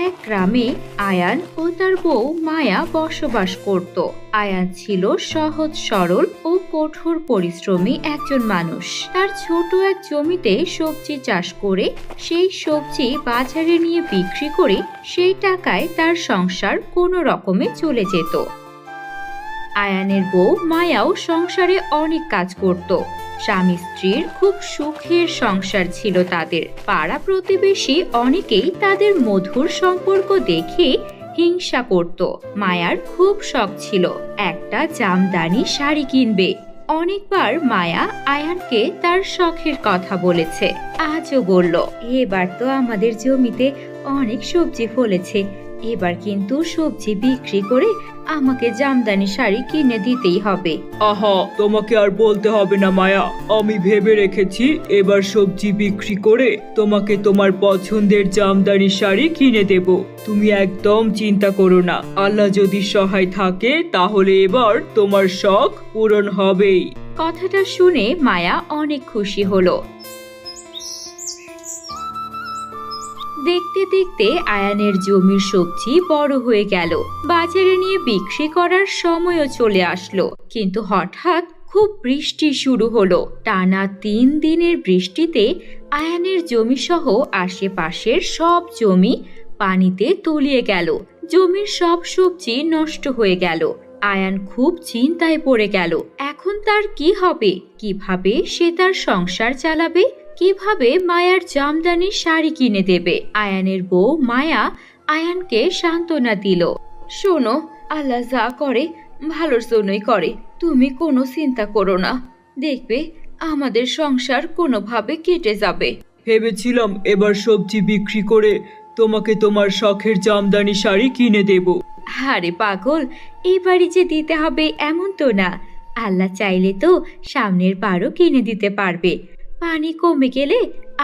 এক গ্রামে আয়ান ও তার বউ মায়া বসবাস করত। আয়ান ছিল সহজ সরল ও কঠোর পরিশ্রমী একজন মানুষ। তার ছোট এক জমিতে সবজি চাষ করে সেই সবজি বাজারে নিয়ে বিক্রি করে সেই টাকায় তার সংসার কোনো রকমে চলে যেত। আয়ানের বউ মায়াও সংসারে অনেক কাজ করত। স্বামী স্ত্রীর খুব সুখের সংসার ছিল তাদের। পাড়া প্রতিবেশী অনেকেই তাদের মধুর সম্পর্ক দেখে হিংসা করত। মায়ার খুব শখ ছিল একটা জামদানি শাড়ি কিনবে। অনেকবার মায়া আয়ানকে তার শখের কথা বলেছে, আজও বলল, এবার তো আমাদের জমিতে অনেক সবজি ফলেছে, এবার কিন্তু সবজি বিক্রি করে আমাকে জামদানি শাড়ি কিনে দিতেই হবে। আহা, তোমাকে আর বলতে হবে না মায়া, আমি ভেবে রেখেছি এবার সবজি বিক্রি করে তোমাকে তোমার পছন্দের জামদানি শাড়ি কিনে দেব। তুমি একদম চিন্তা করো না, আল্লাহ যদি সহায় থাকে তাহলে এবার তোমার শখ পূরণ হবেই। কথাটা শুনে মায়া অনেক খুশি হলো। দেখতে দেখতে আয়ানের জমির সবজি বড় হয়ে গেল। বাজারে নিয়ে বিক্রি করার সময়ও চলে আসলো। কিন্তু হঠাৎ খুব বৃষ্টি শুরু হলো। টানা 3 দিনের বৃষ্টিতে আয়ানের জমি সহ আশেপাশের সব জমি পানিতে তলিয়ে গেল। জমির সব সবজি নষ্ট হয়ে গেল। আয়ান খুব চিন্তায় পড়ে গেল। এখন তার কি হবে? কিভাবে সে তার সংসার চালাবে? কিভাবে মায়ার জামদানি শাড়ি কিনে দেবে? আয়ানের বউ মায়া আয়ানকে সান্ত্বনা দিল, শোনো, আল্লাহ যা করে ভালোর জন্যই করে, তুমি কোনো চিন্তা করো না, দেখবে আমাদের সংসার কোনোভাবে কেটে যাবে। ভেবেছিলাম এবার সবজি বিক্রি করে তোমাকে তোমার শখের জামদানি শাড়ি কিনে দেব। আরে পাগল, এই বাড়ি যে দিতে হবে এমন তো না। আল্লাহ চাইলে তো সামনের বারও কিনে দিতে পারবে। পানি কমে গেলে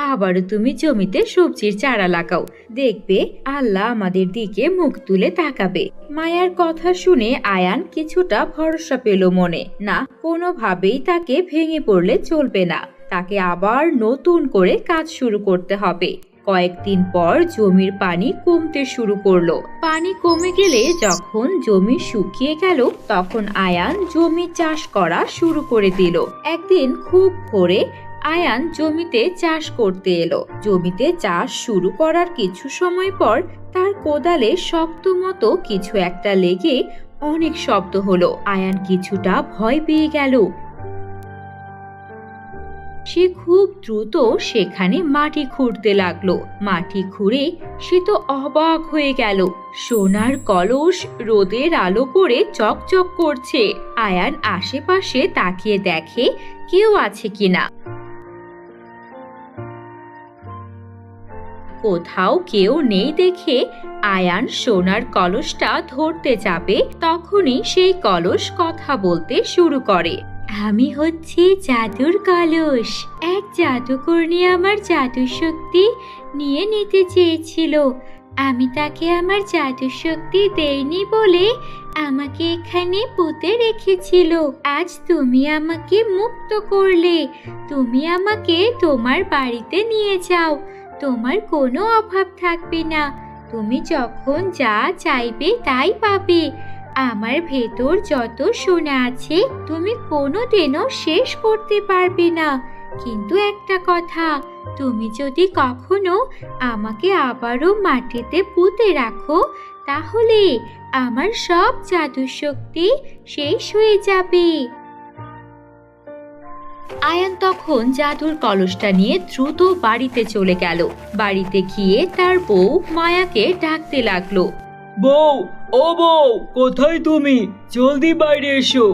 আবারও তুমি জমিতে সবজির চারা লাগাও, দেখবে আল্লাহ আমাদের দিকে মুখ তুলে তাকাবে। মায়ার কথা শুনে আয়ান কিছুটা ভরসা পেল মনে। না, কোনোভাবেই তাকে ভেঙে পড়লে চলবে না, তাকে আবার নতুন করে কাজ শুরু করতে হবে। কয়েকদিন পর জমির পানি কমতে শুরু করলো। পানি কমে গেলে যখন জমি শুকিয়ে গেল তখন আয়ান জমি চাষ করা শুরু করে দিল। একদিন খুব ভোরে আয়ান জমিতে চাষ করতে এলো। জমিতে চাষ শুরু করার কিছু সময় পর তার কোদালে শক্ত মতো কিছু একটা লেগে অনেক শব্দ হলো। আয়ান কিছুটা ভয় পেয়ে গেল। সে খুব দ্রুত সেখানে মাটি খুঁড়তে লাগলো। মাটি খুঁড়ে সে তো অবাক হয়ে গেল, সোনার কলস রোদের আলো পড়ে চকচক করছে। আয়ান আশেপাশে তাকিয়ে দেখে কেউ আছে কিনা। কোথাও কেউ নেই দেখে আয়ান সোনার কলসটা ধরতে যাবে, তখনই সেই কলস কথা বলতে শুরু করে। আমি হচ্ছি জাদুর কলস। এক জাদুকরনী আমার জাদু শক্তি নিয়ে নিতে চেয়েছিল। আমি তাকে আমার জাদু শক্তি দেইনি বলে আমাকে এখানে পুঁতে রেখেছিল। আজ তুমি আমাকে মুক্ত করলে। তুমি আমাকে তোমার বাড়িতে নিয়ে যাও। তোমার কোনো অভাব থাকবে না। তুমি যখন যা চাইবে তাই পাবে। আমার ভেতর যত সোনা আছে তুমি কোনোদিনও শেষ করতে পারবে না। কিন্তু একটা কথা, তুমি যদি কখনো আমাকে আবারও মাটিতে পুঁতে রাখো তাহলে আমার সব জাদু শক্তি শেষ হয়ে যাবে। আয়ান তখন জাদুর কলসটা নিয়ে দ্রুত বাড়িতে চলে গেল। বাড়িতে গিয়ে তার বউ মায়াকে ডাকতে লাগলো, বউ, ও বউ, কোথায় তুমি? জলদি বাইরে এসো।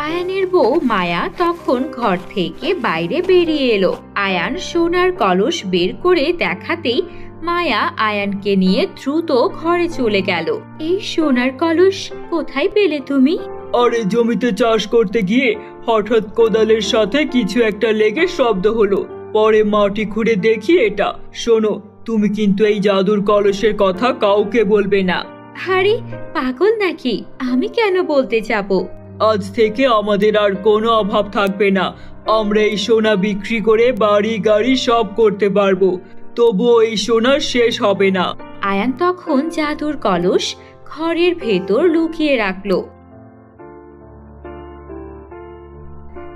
আয়ানের বউ মায়া তখন ঘর থেকে বাইরে বেরিয়ে এলো। আয়ান সোনার কলস বের করে দেখাতেই মায়া আয়ানকে নিয়ে দ্রুত ঘরে চলে গেল। এই সোনার কলস কোথায় পেলে তুমি? আরে জমিতে চাষ করতে গিয়ে হঠাৎ কোদালের সাথে কিছু একটা লেগে শব্দ হলো। পরে মাটি খুঁড়ে দেখি এটা। শোনো, তুমি কিন্তু এই জাদুর কলসের কথা কাউকে বলবে না। আরে পাগল নাকি? আমি কেন বলতে যাব? আজ থেকে আমাদের আর কোনো অভাব থাকবে না। আমরা এই সোনা বিক্রি করে বাড়ি গাড়ি সব করতে পারবো, তবুও এই সোনা শেষ হবে না। আয়ান তখন জাদুর কলস ঘরের ভেতর লুকিয়ে রাখলো।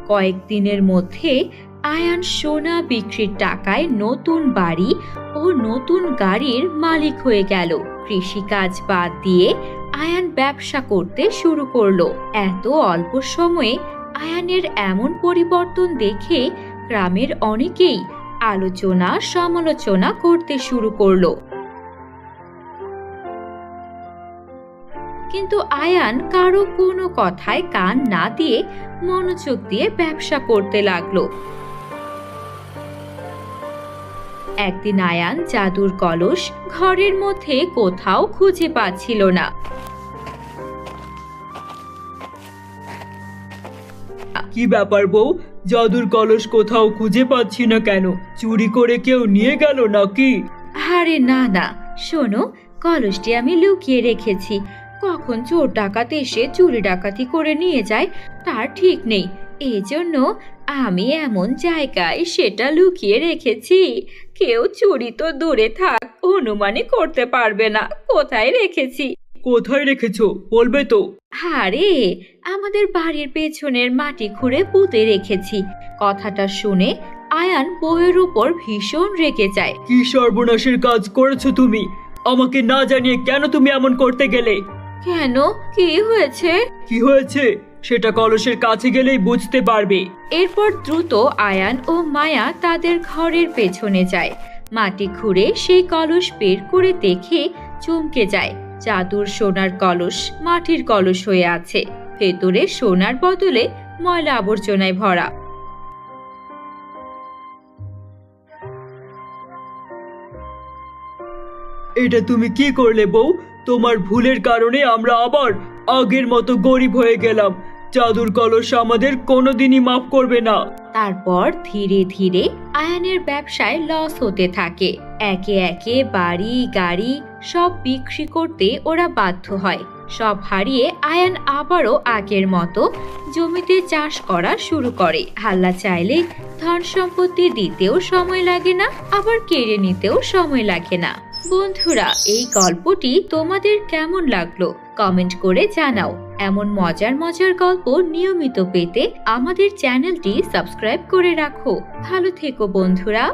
কয়েকদিনের মধ্যে আয়ান সোনা বিক্রির টাকায় নতুন বাড়ি ও নতুন গাড়ির মালিক হয়ে গেল। কৃষিকাজ বাদ দিয়ে আয়ান ব্যবসা করতে শুরু করলো। এত অল্প সময়ে আয়ানের এমন পরিবর্তন দেখে গ্রামের অনেকেই আলোচনা সমালোচনা করতে শুরু করলো। কিন্তু আয়ান কারো কোনো কথায় কান না দিয়ে মনোযোগ দিয়ে ব্যবসা করতে লাগলো। একদিন আয়ান জাদুর কলস ঘরের মধ্যে কোথাও খুঁজে পাচ্ছিল না। কি ব্যাপার বউ, জাদুর কলস কোথাও খুঁজে পাচ্ছি না কেন? চুরি করে কেউ নিয়ে গেল নাকি? আরে না না, শোনো, কলসটি আমি লুকিয়ে রেখেছি। কখন চোর ডাকাত এসে চুরি ডাকাতি করে নিয়ে যায় তার ঠিক নেই, এজন্য আমি এমন জায়গায় সেটা লুকিয়ে রেখেছি কেউ চুরি তো দূরে থাক, অনুমানই করতে পারবে না কোথায় রেখেছি। কোথায় রেখেছো বলবে তো? আরে আমাদের বাড়ির পেছনের মাটি খুঁড়ে পুঁতে রেখেছি। কথাটা শুনে আয়ান বউয়ের উপর ভীষণ রেগে যায়। কি সর্বনাশের কাজ করেছো তুমি? আমাকে না জানিয়ে কেন তুমি এমন করতে গেলে? কেন, কি হয়েছে? কি হয়েছে সেটা কলসের কাছে গেলেই বুঝতে পারবে। এরপর দ্রুত আয়ান ও মায়া তাদের ঘরের পেছনে যায়। মাটি খুঁড়ে সেই কলস বের করে দেখে চমকে যায়। জাদুর সোনার কলস মাটির কলস হয়ে আছে, ভেতরে সোনার বদলে ময়লা আবর্জনায় ভরা। এটা তুমি কি করলে বউ? তোমার ভুলের কারণে আমরা আবার আগের মতো গরিব হয়ে গেলাম। জাদুর কলস আমাদের কোনোদিনই মাফ করবে না। তারপর ধীরে ধীরে আয়ানের ব্যবসায় লস হতে থাকে। একে একে বাড়ি গাড়ি সব বিক্রি করতে ওরা বাধ্য হয়। সব হারিয়ে আয়ান আবারও আগের মতো জমিতে চাষ করা শুরু করে। আল্লাহ চাইলে ধন সম্পত্তি দিতেও সময় লাগে না, আবার কেড়ে নিতেও সময় লাগে না। বন্ধুরা, এই গল্পটি তোমাদের কেমন লাগলো কমেন্ট করে জানাও। এমন মজার মজার গল্প নিয়মিত পেতে আমাদের চ্যানেলটি সাবস্ক্রাইব করে রাখো। ভালো থেকো বন্ধুরা।